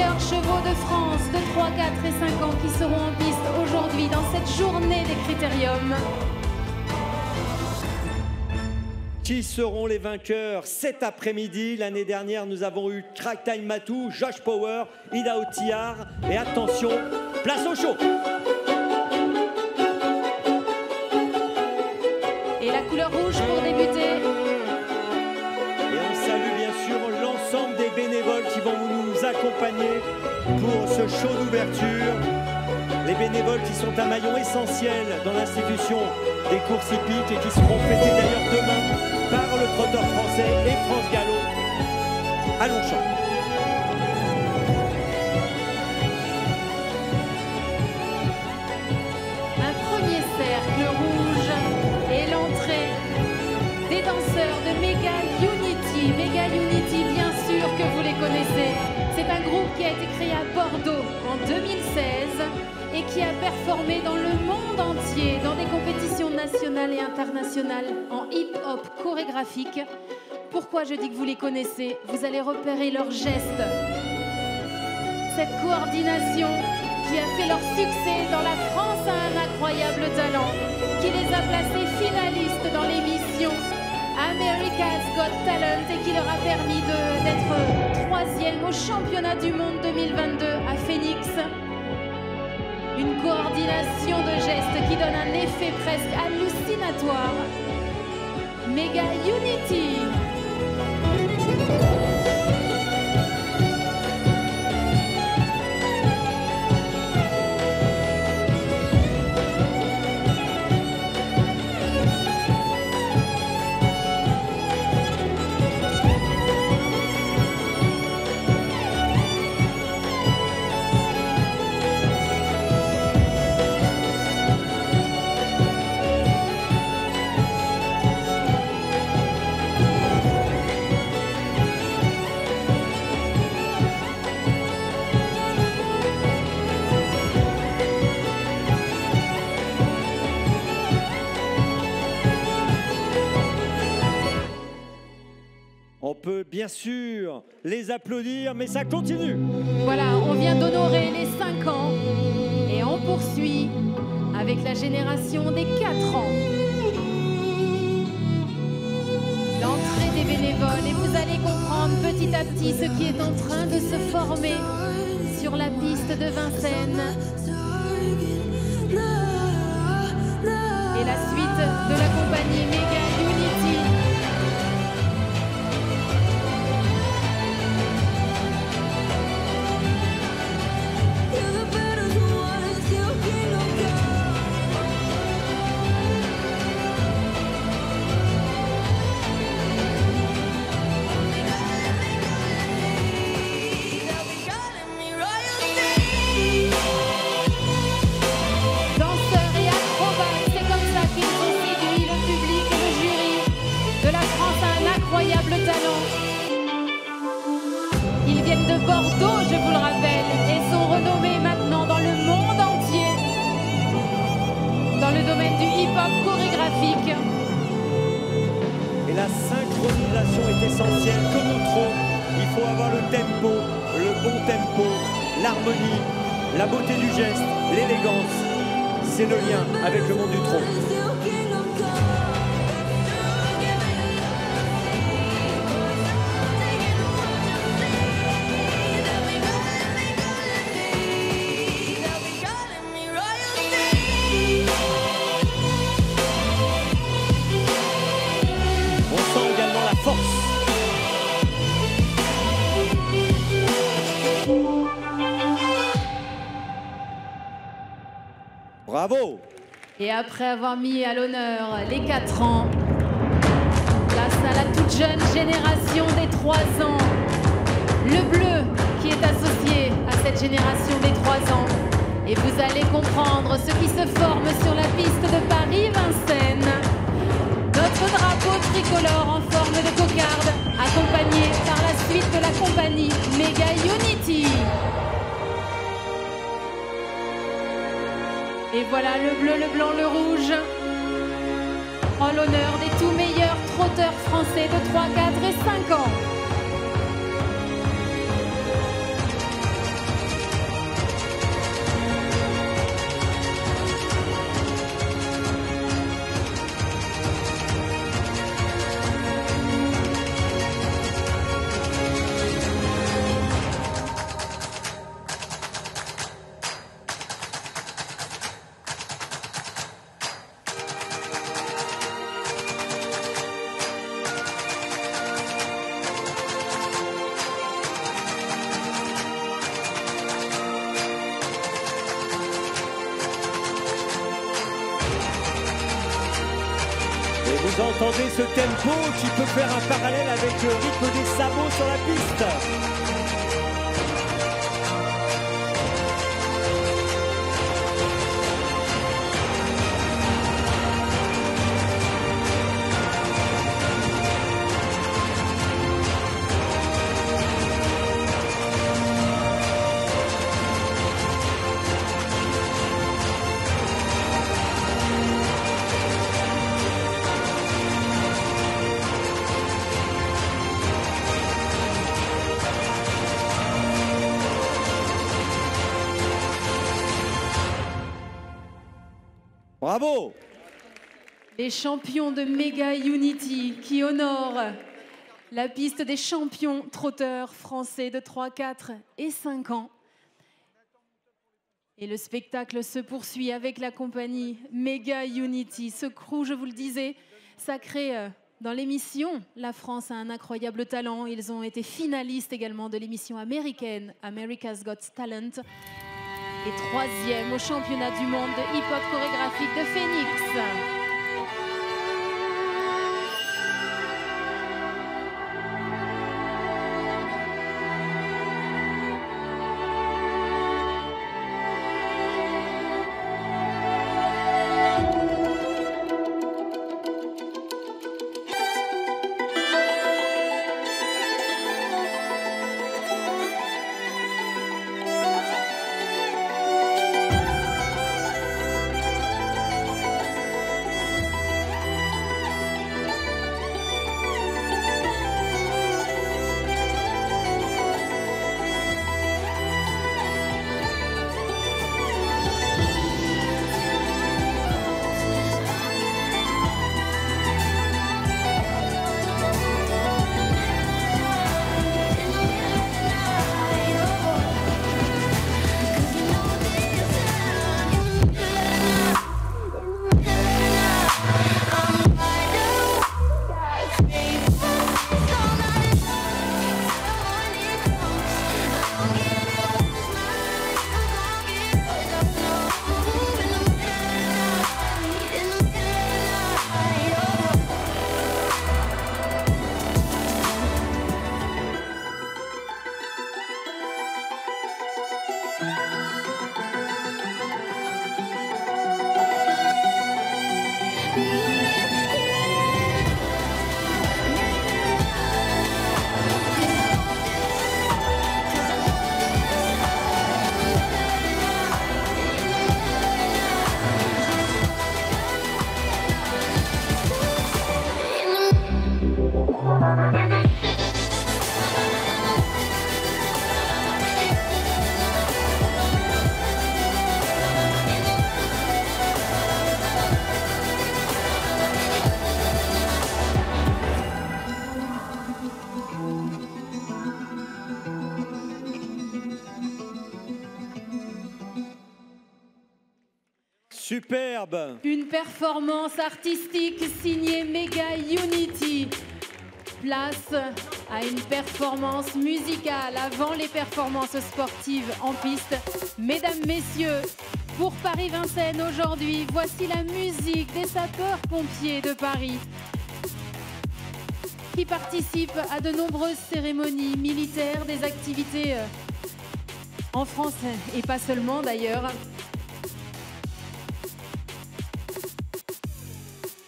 meilleurs chevaux de France de 3, 4 et 5 ans qui seront en piste aujourd'hui dans cette journée des critériums. Qui seront les vainqueurs cet après-midi? L'année dernière, nous avons eu Crack Time Matou, Josh Power, Ida Otillard. Et attention, place au show! Et la couleur rouge pour débuter. Et on salue bien sûr l'ensemble des bénévoles qui vont nous accompagner pour ce show d'ouverture. Les bénévoles qui sont un maillon essentiel dans l'institution des courses hippiques et qui seront fêtés d'ailleurs demain par le trotteur français et France Gallo à Longchamp. Un premier cercle rouge et l'entrée des danseurs de Mega Unity. Mega Unity, bien sûr que vous les connaissez. C'est un groupe qui a été créé à Bordeaux en 2016 et qui a performé dans le monde entier, dans des compétitions nationales et internationales en hip-hop chorégraphique. Pourquoi je dis que vous les connaissez? Vous allez repérer leurs gestes. Cette coordination qui a fait leur succès dans la France a un incroyable talent, qui les a placés finalistes dans l'émission America's Got Talent et qui leur a permis d'être 3e au championnat du monde 2022 à Phoenix. Une coordination de gestes qui donne un effet presque hallucinatoire. Mega Unity. On peut bien sûr les applaudir, mais ça continue. Voilà, on vient d'honorer les 5 ans et on poursuit avec la génération des 4 ans. L'entrée des bénévoles et vous allez comprendre petit à petit ce qui est en train de se former sur la piste de Vincennes. Et la suite de la compagnie Mega Unity. Ils viennent de Bordeaux, je vous le rappelle, et sont renommés maintenant dans le monde entier, dans le domaine du hip-hop chorégraphique. Et la synchronisation est essentielle, comme au trot. Il faut avoir le tempo, le bon tempo, l'harmonie, la beauté du geste, l'élégance. C'est le lien avec le monde du trot. Bravo! Et après avoir mis à l'honneur les 4 ans, place à la toute jeune génération des 3 ans, le bleu qui est associé à cette génération des 3 ans. Et vous allez comprendre ce qui se forme sur la piste de Paris-Vincennes. Notre drapeau tricolore en forme de cocarde, accompagné par la suite de la compagnie Mega Unity. Et voilà le bleu, le blanc, le rouge, en l'honneur des tout meilleurs trotteurs français de 3, 4 et 5 ans. Entendez ce tempo qui peut faire un parallèle avec le rythme des sabots sur la piste. Bravo! Les champions de Mega Unity qui honorent la piste des champions trotteurs français de 3, 4 et 5 ans. Et le spectacle se poursuit avec la compagnie Mega Unity. Ce crew, je vous le disais, sacré dans l'émission. La France a un incroyable talent. Ils ont été finalistes également de l'émission américaine America's Got Talent. Et 3e au championnat du monde de hip-hop chorégraphique de Phoenix. Superbe! Une performance artistique signée Mega Unity. Place à une performance musicale avant les performances sportives en piste. Mesdames, messieurs, pour Paris-Vincennes aujourd'hui, voici la musique des sapeurs-pompiers de Paris qui participent à de nombreuses cérémonies militaires, des activités en France et pas seulement d'ailleurs.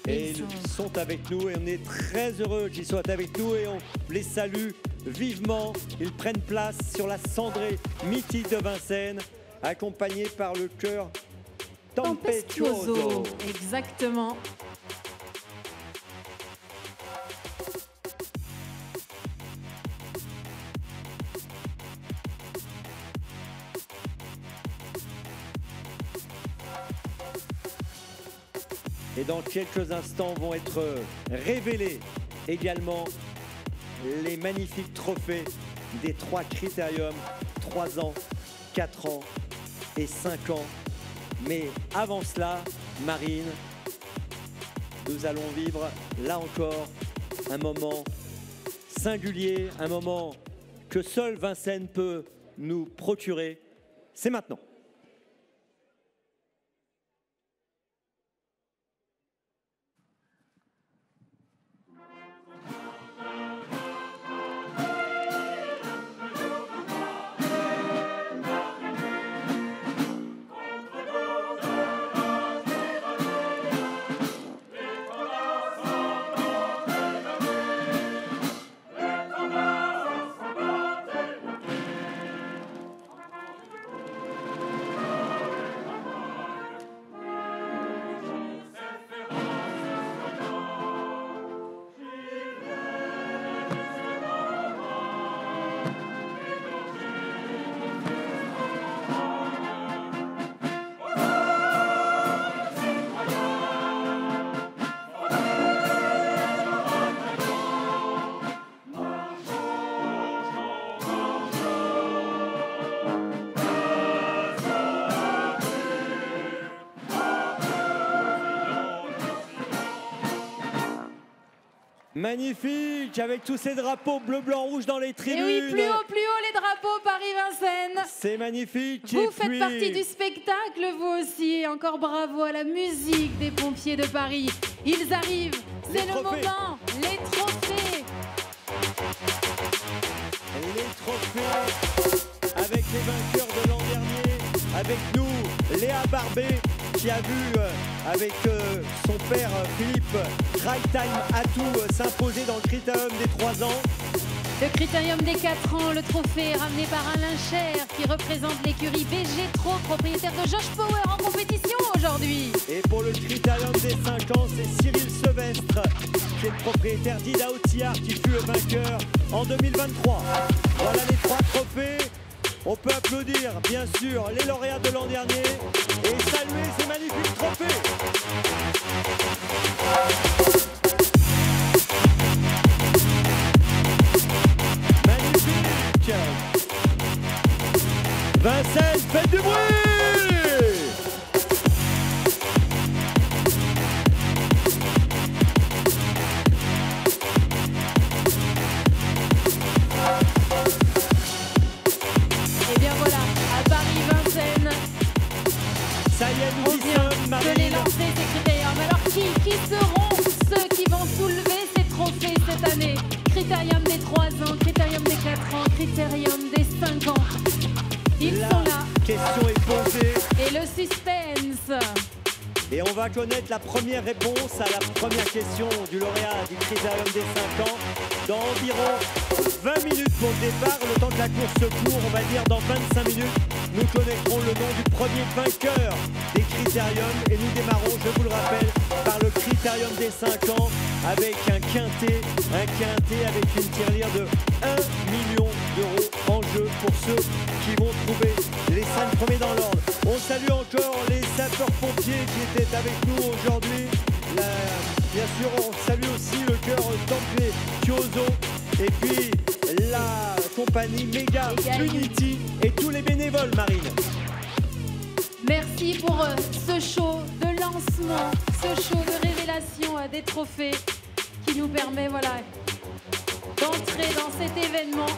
Et ils sont avec nous et on est très heureux qu'ils soient avec nous et on les salue vivement. Ils prennent place sur la cendrée mythique de Vincennes, accompagnés par le chœur Tempestuoso. Exactement. Et dans quelques instants vont être révélés également les magnifiques trophées des 3 critériums, 3 ans, 4 ans et 5 ans. Mais avant cela, Marine, nous allons vivre là encore un moment singulier, un moment que seul Vincennes peut nous procurer. C'est maintenant. Magnifique, avec tous ces drapeaux bleu, blanc, rouge dans les tribunes. Et oui, plus haut les drapeaux Paris-Vincennes. C'est magnifique. Vous faites partie du spectacle, vous aussi. Et encore bravo à la musique des pompiers de Paris. Ils arrivent, c'est le moment, les trophées. Les trophées avec les vainqueurs de l'an dernier. Avec nous, Léa Barbé, qui a vu avec son père Philippe Right Time Atout s'imposer dans le critérium des 3 ans. Le critérium des 4 ans, le trophée est ramené par Alain Cher qui représente l'écurie BG Tro, propriétaire de Josh Power en compétition aujourd'hui. Et pour le critérium des 5 ans, c'est Cyril Sevestre qui est le propriétaire d'Ida Outillard qui fut le vainqueur en 2023. Voilà les 3 trophées. On peut applaudir bien sûr les lauréats de l'an dernier et saluer ces magnifiques trophées. Magnifique. Vincennes, faites du bruit. Et bien voilà, à Paris-Vincennes, Ça y est, on nous y vient sommes, de Marine. les lancer ces critériums. Alors qui seront ceux qui vont soulever ces trophées cette année? Critérium des 3 ans, critérium des 4 ans, critérium des 5 ans. Ils sont là. La question est posée. Et le suspense. Et on va connaître la première réponse à la première question du lauréat du critérium des 5 ans dans environ 20 minutes pour le départ. Le temps que la course se court, on va dire dans 25 minutes, nous connaîtrons le nom du premier vainqueur des critériums. Et nous démarrons, je vous le rappelle, par le critérium des 5 ans avec un quintet avec une tirelire de 1 million d'euros en jeu pour ceux qui vont trouver les 5 premiers dans l'ordre. On salue encore les sapeurs-pompiers qui étaient avec nous aujourd'hui. Bien sûr, on salue aussi le chœur Templier Chioso et puis la compagnie Mega Unity et tous les bénévoles, Marine. Merci pour ce show de lancement, ce show de révélation des trophées qui nous permet d'entrer dans cet événement.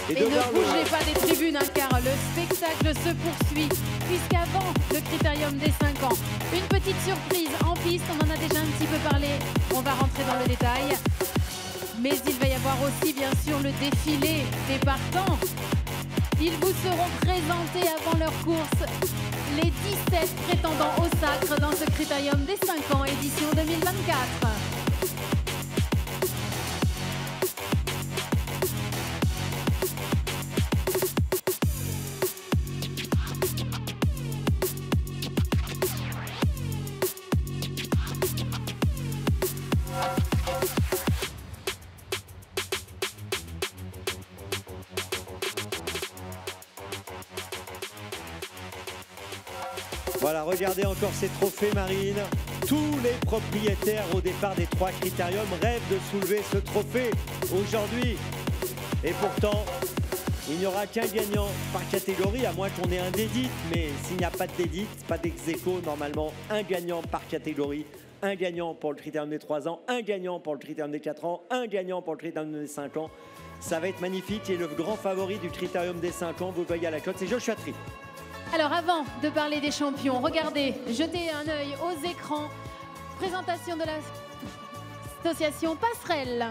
Et ne bougez pas des tribunes, car le spectacle se poursuit, puisqu'avant le critérium des 5 ans, une petite surprise en piste, on en a déjà un petit peu parlé, on va rentrer dans le détail. Mais il va y avoir aussi bien sûr le défilé des partants. Ils vous seront présentés avant leur course les 17 prétendants au sacre dans ce critérium des 5 ans, édition 2024. Voilà, regardez encore ces trophées, Marine. Tous les propriétaires au départ des 3 critériums rêvent de soulever ce trophée aujourd'hui. Et pourtant, il n'y aura qu'un gagnant par catégorie, à moins qu'on ait un dédit. Mais s'il n'y a pas de dédit, pas d'ex-aequo, normalement, un gagnant par catégorie. Un gagnant pour le critérium des 3 ans, un gagnant pour le critérium des 4 ans, un gagnant pour le critérium des 5 ans. Ça va être magnifique. Et le grand favori du critérium des 5 ans, vous le voyez à la cote, c'est Joshua Tree. Alors avant de parler des champions, regardez, jetez un œil aux écrans. Présentation de l'association Passerelle.